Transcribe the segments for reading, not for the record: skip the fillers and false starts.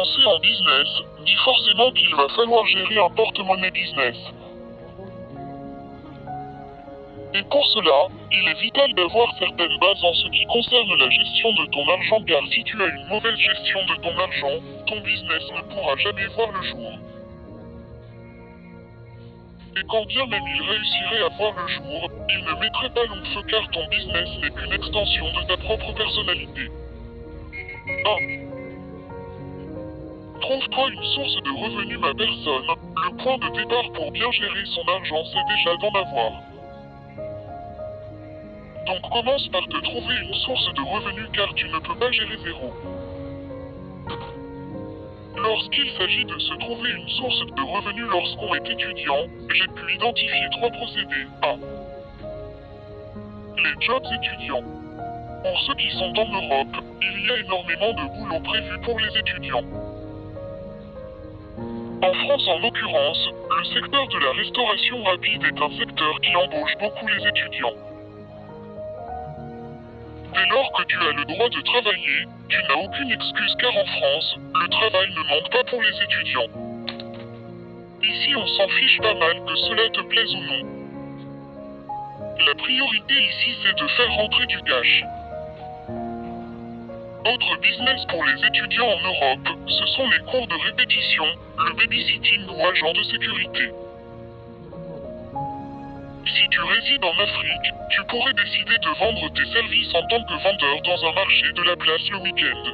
lancer en business, dit forcément qu'il va falloir gérer un porte-monnaie business. Et pour cela, il est vital d'avoir certaines bases en ce qui concerne la gestion de ton argent, car si tu as une mauvaise gestion de ton argent, ton business ne pourra jamais voir le jour. Et quand bien même il réussirait à voir le jour, il ne mettrait pas long feu, car ton business n'est qu'une extension de ta propre personnalité. 1. Trouve-toi une source de revenus, ma personne. Le point de départ pour bien gérer son argent, c'est déjà d'en avoir. Donc commence par te trouver une source de revenus, car tu ne peux pas gérer zéro. Lorsqu'il s'agit de se trouver une source de revenus lorsqu'on est étudiant, j'ai pu identifier 3 procédés. 1. Les jobs étudiants. Pour ceux qui sont en Europe, il y a énormément de boulot prévu pour les étudiants. En France en l'occurrence, le secteur de la restauration rapide est un secteur qui embauche beaucoup les étudiants. Dès lors que tu as le droit de travailler, tu n'as aucune excuse, car en France, le travail ne manque pas pour les étudiants. Ici on s'en fiche pas mal que cela te plaise ou non. La priorité ici c'est de faire rentrer du cash. Autre business pour les étudiants en Europe, ce sont les cours de répétition, le babysitting ou agent de sécurité. Si tu résides en Afrique, tu pourrais décider de vendre tes services en tant que vendeur dans un marché de la place le week-end.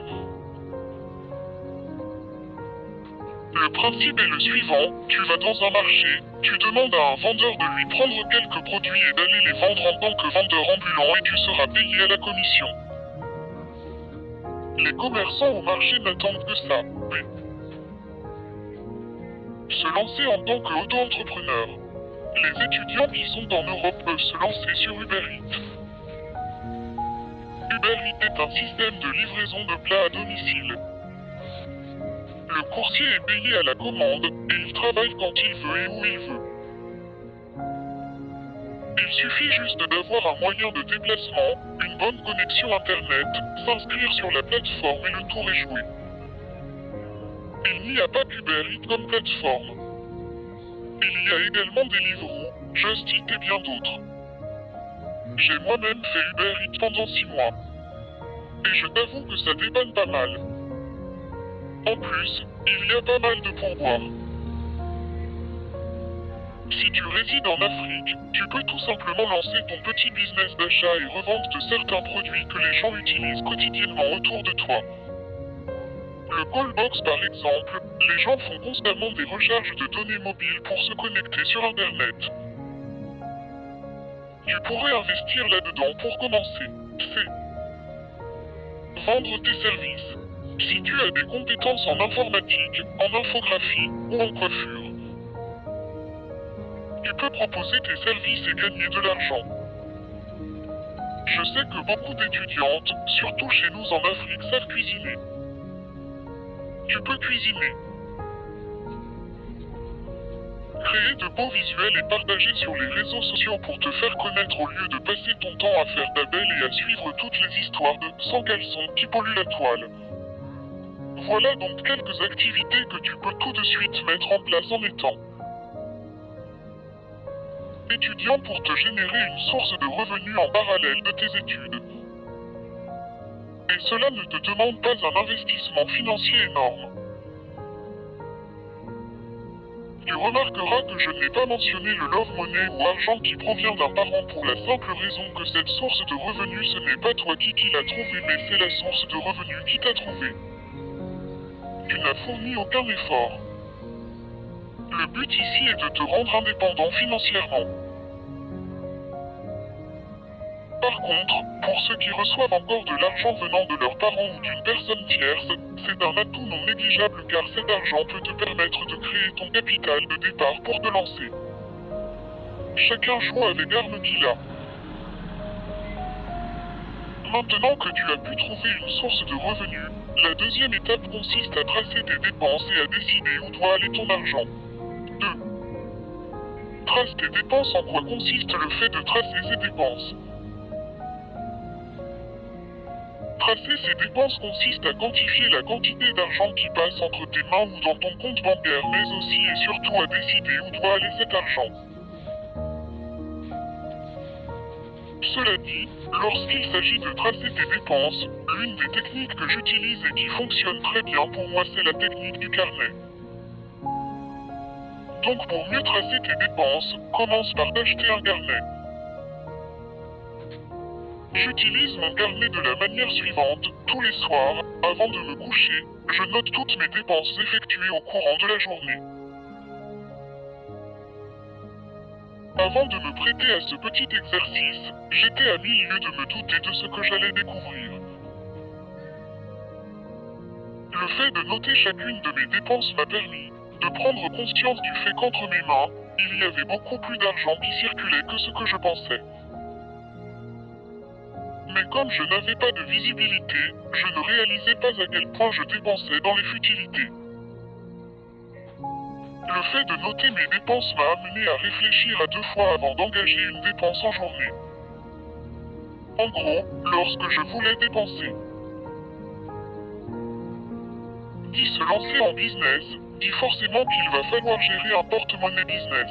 Le principe est le suivant, tu vas dans un marché, tu demandes à un vendeur de lui prendre quelques produits et d'aller les vendre en tant que vendeur ambulant, et tu seras payé à la commission. Les commerçants au marché n'attendent que ça, oui. Se lancer en tant qu'auto-entrepreneur. Les étudiants qui sont en Europe peuvent se lancer sur Uber Eats. Uber Eats est un système de livraison de plats à domicile. Le coursier est payé à la commande et il travaille quand il veut et où il veut. Il suffit juste d'avoir un moyen de déplacement, une bonne connexion internet, s'inscrire sur la plateforme et le tour est joué. Il n'y a pas qu'Uber Eats comme plateforme. Il y a également Deliveroo, Just Eat et bien d'autres. J'ai moi-même fait Uber Eats pendant 6 mois. Et je t'avoue que ça dépanne pas mal. En plus, il y a pas mal de pourboires. Si tu résides en Afrique, tu peux tout simplement lancer ton petit business d'achat et revente de certains produits que les gens utilisent quotidiennement autour de toi. Le Callbox par exemple, les gens font constamment des recharges de données mobiles pour se connecter sur Internet. Tu pourrais investir là-dedans pour commencer. C'est vendre tes services. Si tu as des compétences en informatique, en infographie ou en coiffure, tu peux proposer tes services et gagner de l'argent. Je sais que beaucoup d'étudiantes, surtout chez nous en Afrique, savent cuisiner. Tu peux cuisiner. Créer de beaux visuels et partager sur les réseaux sociaux pour te faire connaître au lieu de passer ton temps à faire ta belle et à suivre toutes les histoires de sans caleçon qui polluent la toile. Voilà donc quelques activités que tu peux tout de suite mettre en place en étant étudiant pour te générer une source de revenus en parallèle de tes études. Et cela ne te demande pas un investissement financier énorme. Tu remarqueras que je n'ai pas mentionné le love money ou argent qui provient d'un parent pour la simple raison que cette source de revenus ce n'est pas toi qui l'a trouvé, mais c'est la source de revenus qui t'a trouvé. Tu n'as fourni aucun effort. Le but ici est de te rendre indépendant financièrement. Par contre, pour ceux qui reçoivent encore de l'argent venant de leurs parents ou d'une personne tierce, c'est un atout non négligeable, car cet argent peut te permettre de créer ton capital de départ pour te lancer. Chacun joue avec l'arme qu'il a. Maintenant que tu as pu trouver une source de revenus, la deuxième étape consiste à tracer tes dépenses et à décider où doit aller ton argent. 2. Trace tes dépenses. En quoi consiste le fait de tracer ses dépenses? Tracer ses dépenses consiste à quantifier la quantité d'argent qui passe entre tes mains ou dans ton compte bancaire, mais aussi et surtout à décider où doit aller cet argent. Cela dit, lorsqu'il s'agit de tracer tes dépenses, l'une des techniques que j'utilise et qui fonctionne très bien pour moi, c'est la technique du carnet. Donc pour mieux tracer tes dépenses, commence par t'acheter un carnet. J'utilise mon carnet de la manière suivante. Tous les soirs, avant de me coucher, je note toutes mes dépenses effectuées au courant de la journée. Avant de me prêter à ce petit exercice, j'étais à 1000 lieues de me douter de ce que j'allais découvrir. Le fait de noter chacune de mes dépenses m'a permis de prendre conscience du fait qu'entre mes mains, il y avait beaucoup plus d'argent qui circulait que ce que je pensais. Mais comme je n'avais pas de visibilité, je ne réalisais pas à quel point je dépensais dans les futilités. Le fait de noter mes dépenses m'a amené à réfléchir à 2 fois avant d'engager une dépense en journée. En gros, lorsque je voulais dépenser. Dit se lancer en business, dit forcément qu'il va falloir gérer un porte-monnaie business.